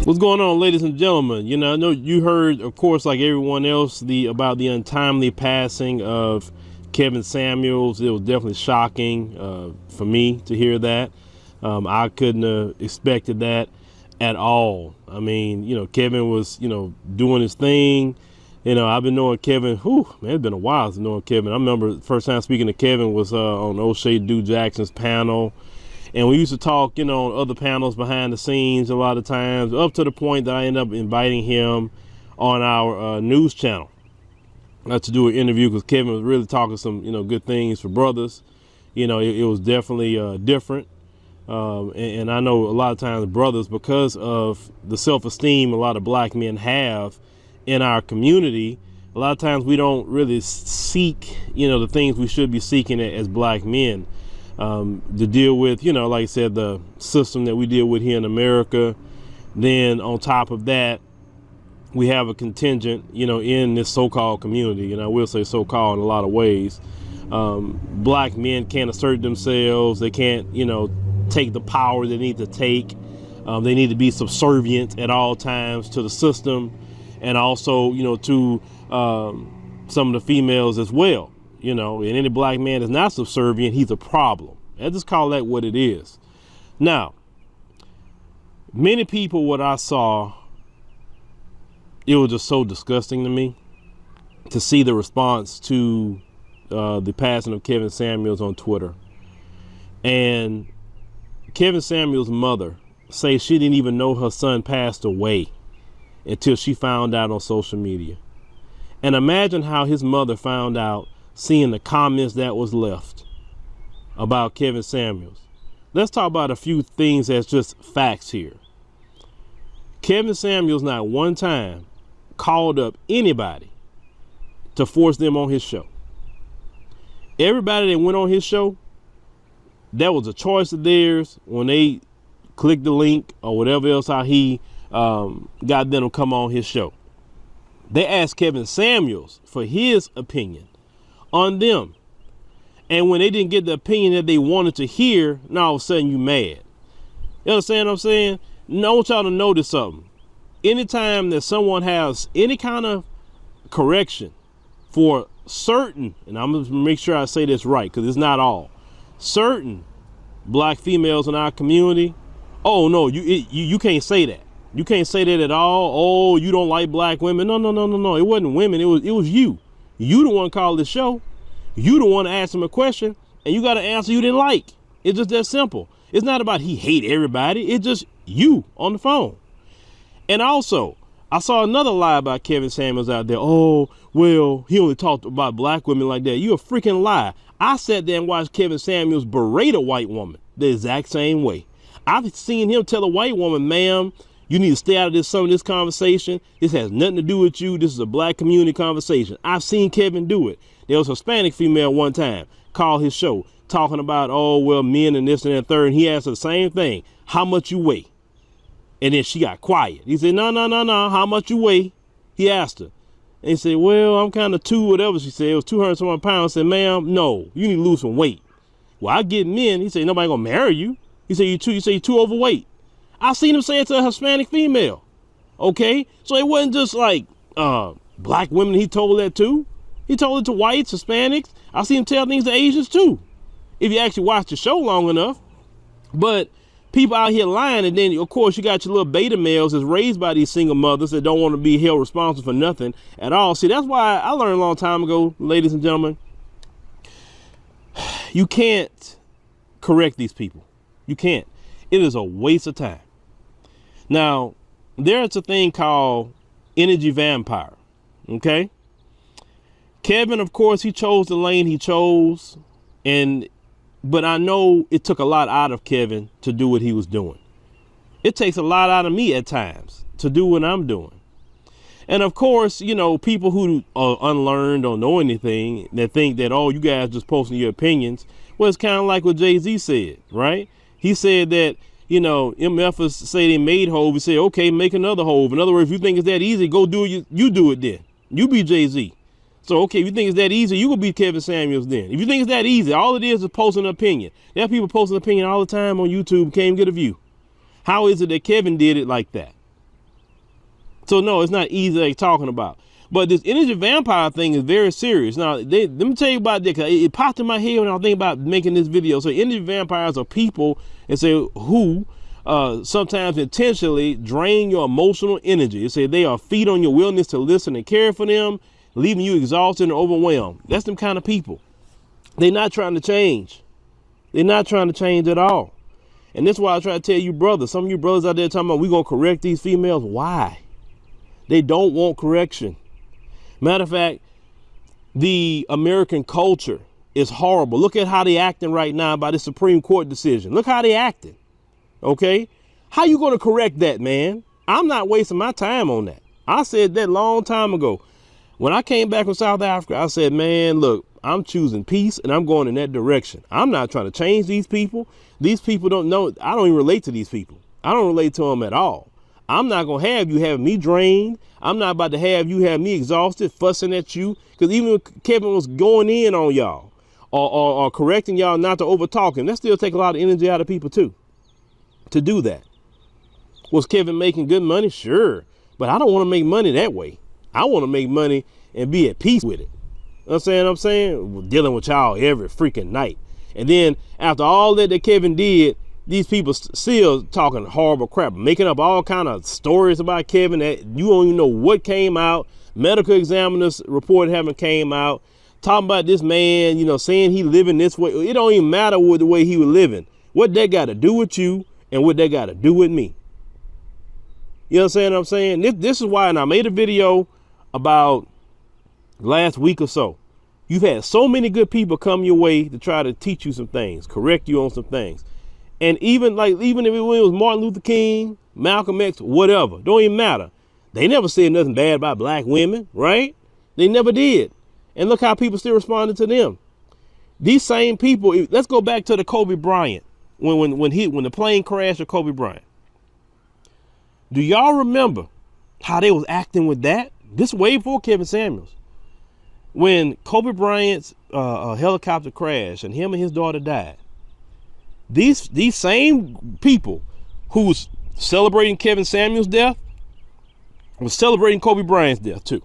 What's going on, ladies and gentlemen? I know you heard, of course, like everyone else, about the untimely passing of Kevin Samuels. It was definitely shocking for me to hear that. I couldn't have expected that at all. I mean, Kevin was, doing his thing. I've been knowing Kevin. Man, it's been a while since knowing Kevin. I remember the first time speaking to Kevin was on O'Shea Dew Jackson's panel. And we used to talk, on other panels behind the scenes a lot of times, up to the point that I ended up inviting him on our news channel to do an interview, because Kevin was really talking some, good things for brothers. It was definitely different. And I know a lot of times brothers, because of the self-esteem a lot of black men have in our community, a lot of times we don't really seek, the things we should be seeking as black men. To deal with, like I said, the system that we deal with here in America. Then on top of that, we have a contingent, in this so-called community, and I will say so-called in a lot of ways. Black men can't assert themselves. They can't, take the power they need to take. They need to be subservient at all times to the system, and also, to some of the females as well. And any black man that's not subservient, he's a problem. I just call that what it is. Now, many people, what I saw, it was just so disgusting to me to see the response to the passing of Kevin Samuels on Twitter. And Kevin Samuels' mother say she didn't even know her son passed away until she found out on social media. And imagine how his mother found out, seeing the comments that was left about Kevin Samuels. Let's talk about a few things that's just facts here. Kevin Samuels not one time called up anybody to force them on his show. Everybody that went on his show, that was a choice of theirs when they clicked the link or whatever else, how he got them to come on his show. They asked Kevin Samuels for his opinion on them. And when they didn't get the opinion that they wanted to hear, now all of a sudden you mad. You understand what I'm saying? Now I want y'all to notice something. Anytime that someone has any kind of correction for certain, and I'm going to make sure I say this right, because it's not all, certain black females in our community, oh no, you can't say that. You can't say that at all. Oh, you don't like black women. No. It wasn't women. It was you. You the one called the show. You the one to ask him a question, and you got an answer you didn't like. It's just that simple. It's not about he hate everybody. It's just you on the phone. And also, I saw another lie about Kevin Samuels out there. Oh, well, he only talked about black women like that. You a freaking lie. I sat there and watched Kevin Samuels berate a white woman the exact same way. I've seen him tell a white woman, ma'am, you need to stay out of some of this conversation. This has nothing to do with you. This is a black community conversation. I've seen Kevin do it. There was a Hispanic female one time called his show talking about, oh, well, men and this and that third. And he asked her the same thing. How much you weigh? And then she got quiet. He said, no. How much you weigh? He asked her. And he said, well, I'm kind of whatever she said. It was 200 some pounds. I said, ma'am, no, you need to lose some weight. Well, I get men. He said, nobody gonna marry you. He said, you're too overweight. I seen him say it to a Hispanic female. Okay, so it wasn't just like black women he told that to. He told it to whites, Hispanics. I seen him tell things to Asians too, if you actually watch the show long enough. But people out here lying, and then of course you got your little beta males that's raised by these single mothers that don't want to be held responsible for nothing at all. See, that's why I learned a long time ago, ladies and gentlemen, you can't correct these people. You can't. It is a waste of time. Now, there's a thing called energy vampire, okay? Kevin, of course, he chose the lane he chose, but I know it took a lot out of Kevin to do what he was doing. It takes a lot out of me at times to do what I'm doing. And of course, people who are unlearned, don't know anything, that think that, oh, you guys just posting your opinions. Well, it's kind of like what Jay-Z said, right? He said that, MFers say they made Hove. He said, okay, make another Hove. In other words, if you think it's that easy, go do it. You do it then. You be Jay-Z. So, okay, if you think it's that easy, you will be Kevin Samuels then. If you think it's that easy, all it is posting an opinion. There are people posting an opinion all the time on YouTube, can't even get a view. How is it that Kevin did it like that? So no, it's not easy like talking about. But this energy vampire thing is very serious. Now, let me tell you about that, 'cause it popped in my head when I was thinking about making this video. So energy vampires are people and say who sometimes intentionally drain your emotional energy. They say they are feed on your willingness to listen and care for them, leaving you exhausted and overwhelmed. That's them kind of people. They're not trying to change. They're not trying to change at all. And that's why I try to tell you brothers, some of you brothers out there talking about we're going to correct these females. Why? They don't want correction. Matter of fact, the American culture is horrible. Look at how they acting right now by the Supreme Court decision. Look how they acting. Okay? How you going to correct that, man? I'm not wasting my time on that. I said that long time ago. When I came back from South Africa, I said, man, look, I'm choosing peace and I'm going in that direction. I'm not trying to change these people. These people don't know. I don't even relate to these people. I don't relate to them at all. I'm not going to have you have me drained. I'm not about to have you have me exhausted, fussing at you. Because even when Kevin was going in on y'all or correcting y'all not to overtalk him, that still take a lot of energy out of people too, to do that. Was Kevin making good money? Sure. But I don't want to make money that way. I want to make money and be at peace with it. You know what I'm saying? We're dealing with y'all every freaking night. And then after all that Kevin did, these people still talking horrible crap, making up all kind of stories about Kevin that you don't even know what came out. Medical examiner's report haven't came out. Talking about this man, you know, saying he living this way. It don't even matter what the way he was living. What that got to do with you and what that got to do with me. You know what I'm saying? This is why, and I made a video about last week or so. You've had so many good people come your way to try to teach you some things, correct you on some things. And even if it was Martin Luther King, Malcolm X, whatever, don't even matter. They never said nothing bad about black women, right? They never did. And look how people still responded to them. These same people, let's go back to the Kobe Bryant, when the plane crashed with Kobe Bryant. Do y'all remember how they was acting with that? This way before Kevin Samuels. When Kobe Bryant's helicopter crashed and him and his daughter died, these same people who was celebrating Kevin Samuels' death was celebrating Kobe Bryant's death too.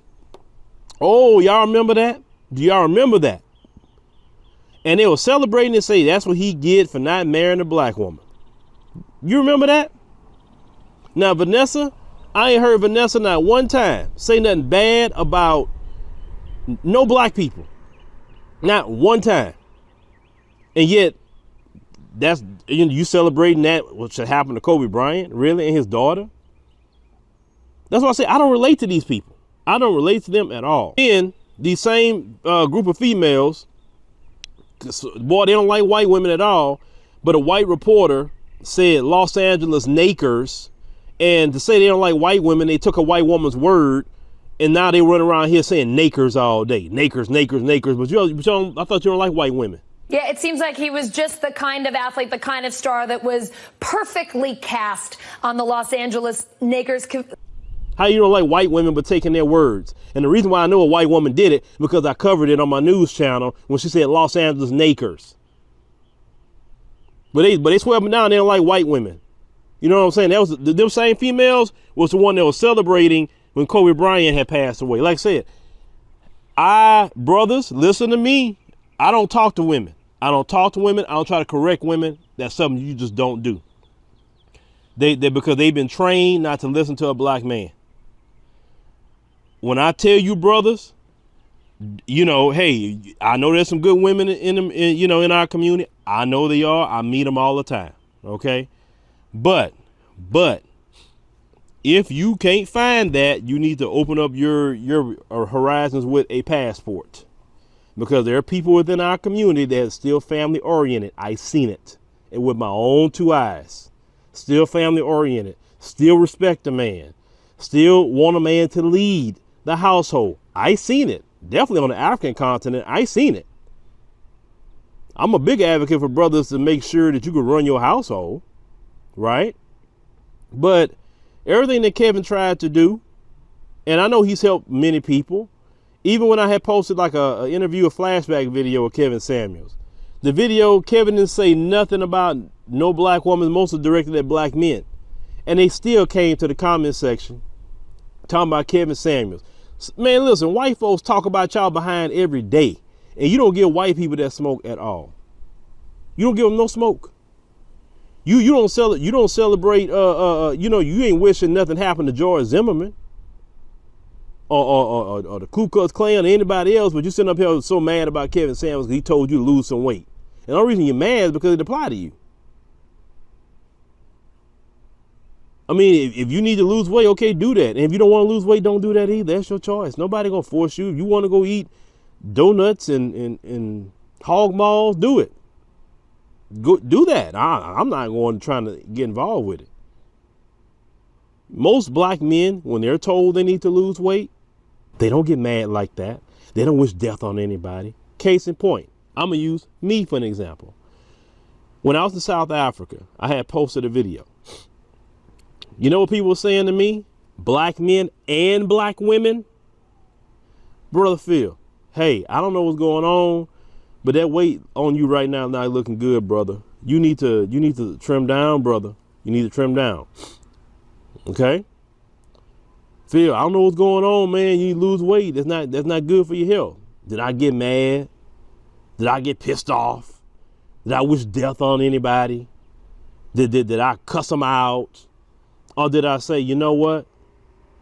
Oh, y'all remember that? Do y'all remember that? And they were celebrating and say that's what he get for not marrying a black woman. You remember that? Now, Vanessa, I ain't heard Vanessa not one time say nothing bad about no black people. Not one time. And yet, that's you celebrating that what should happen to Kobe Bryant, really, and his daughter. That's why I say I don't relate to these people. I don't relate to them at all. And these same group of females, boy, they don't like white women at all. But a white reporter said Los Angeles Nakers, and to say they don't like white women, they took a white woman's word, and now they run around here saying Nakers all day. Nakers, Nakers, Nakers. But I thought you don't like white women. Yeah, it seems like he was just the kind of athlete, the kind of star that was perfectly cast on the Los Angeles Lakers. How you don't like white women but taking their words? And the reason why I know a white woman did it, because I covered it on my news channel when she said Los Angeles Lakers. But they swear up and down they don't like white women. You know what I'm saying? That was them same females was the one that was celebrating when Kobe Bryant had passed away. Like I said, brothers, listen to me. I don't talk to women. I don't talk to women. I don't try to correct women. That's something you just don't do. Because they've been trained not to listen to a black man. When I tell you, brothers, you know, hey, I know there's some good women in our community. I know they are. I meet them all the time. Okay. But if you can't find that, you need to open up your horizons with a passport, because there are people within our community that are still family oriented. I seen it, and with my own two eyes, still family oriented, still respect a man, still want a man to lead the household. I seen it. Definitely on the African continent, I seen it. I'm a big advocate for brothers to make sure that you can run your household, right? But everything that Kevin tried to do, and I know he's helped many people, even when I had posted like a interview, a flashback video of Kevin Samuels. The video, Kevin didn't say nothing about no black woman, mostly directed at black men. And they still came to the comment section talking about Kevin Samuels. Man, listen, white folks talk about y'all behind every day, and you don't give white people that smoke at all. You don't give them no smoke. You don't celebrate. You ain't wishing nothing happened to George Zimmerman or the Ku Klux Klan or anybody else, but you sitting up here so mad about Kevin Samuels because he told you to lose some weight. And the only reason you're mad is because it applied to you. I mean, if you need to lose weight, okay, do that. And if you don't want to lose weight, don't do that either. That's your choice. Nobody gonna force you. If you want to go eat donuts and hog maws, do it. Go do that. I'm not going to trying to get involved with it. Most black men, when they're told they need to lose weight, they don't get mad like that. They don't wish death on anybody. Case in point, I'm gonna use me for an example. When I was in South Africa, I had posted a video. You know what people were saying to me? Black men and black women. Brother Phil, hey, I don't know what's going on, but that weight on you right now is not looking good, brother. You need to trim down, brother. You need to trim down. Okay? Phil, I don't know what's going on, man. You need to lose weight. That's not good for your health. Did I get mad? Did I get pissed off? Did I wish death on anybody? Did I cuss them out? Or did I say, you know what?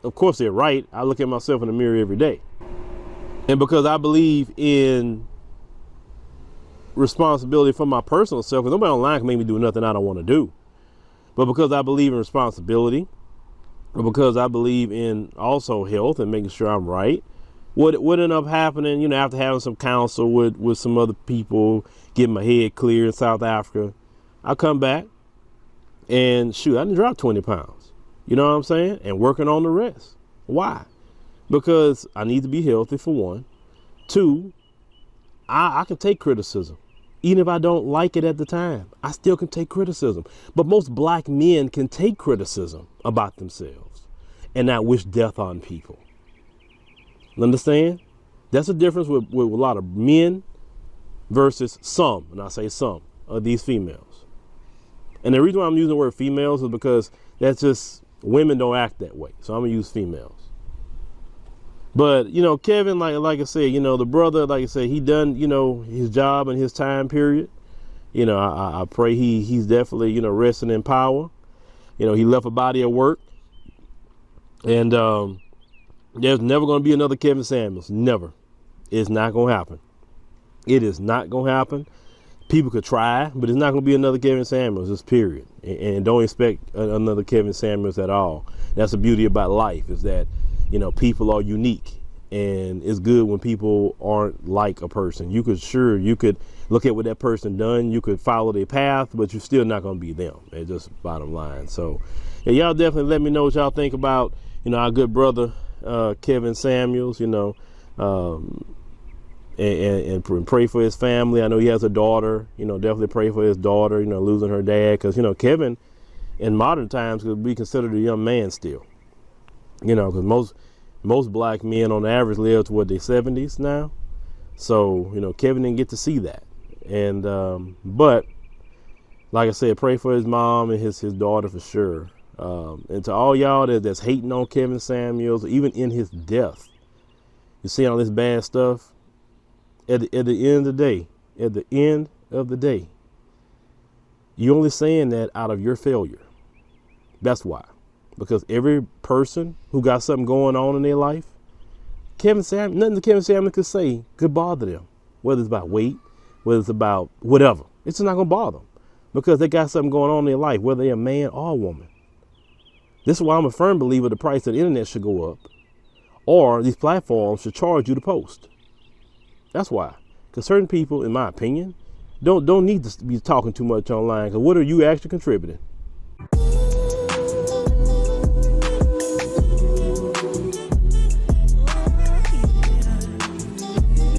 Of course they're right. I look at myself in the mirror every day. And because I believe in responsibility for my personal self, because nobody online can make me do nothing I don't want to do. But because I believe in responsibility, or because I believe in also health and making sure I'm right, what ended up happening, you know, after having some counsel with some other people, getting my head clear in South Africa, I come back and shoot, I didn't drop 20 pounds. You know what I'm saying? And working on the rest. Why? Because I need to be healthy, for one. Two, I can take criticism. Even if I don't like it at the time, I still can take criticism. But most black men can take criticism about themselves and not wish death on people. Understand? That's the difference with a lot of men versus some, and I say some, of these females. And the reason why I'm using the word females is because that's just, women don't act that way. So I'm gonna use females. But, you know, Kevin, like I said, you know, the brother, like I said, he done, you know, his job in his time period. You know, I pray he's definitely, you know, resting in power. You know, he left a body of work. And there's never going to be another Kevin Samuels. Never. It's not going to happen. It is not going to happen. People could try, but it's not going to be another Kevin Samuels, just period. And don't expect another Kevin Samuels at all. That's the beauty about life, is that, you know, people are unique, and it's good when people aren't like a person. You could look at what that person done. You could follow their path, but you're still not going to be them. It's just bottom line. So yeah, y'all definitely let me know what y'all think about, you know, our good brother, Kevin Samuels, you know, and pray for his family. I know he has a daughter, you know, definitely pray for his daughter, you know, losing her dad. Cause, you know, Kevin in modern times could be considered a young man still, you know, cause most black men on average live to what, their 70s now. So, you know, Kevin didn't get to see that. And, but like I said, pray for his mom and his daughter for sure. And to all y'all that's hating on Kevin Samuels, even in his death, you see all this bad stuff. At the end of the day, you're only saying that out of your failure. That's why. Because every person who got something going on in their life, nothing that Kevin Samuels could say could bother them. Whether it's about weight, whether it's about whatever. It's just not going to bother them. Because they got something going on in their life, whether they're a man or a woman. This is why I'm a firm believer the price of the internet should go up. Or these platforms should charge you to post. That's why. Because certain people, in my opinion, don't need to be talking too much online. Because what are you actually contributing?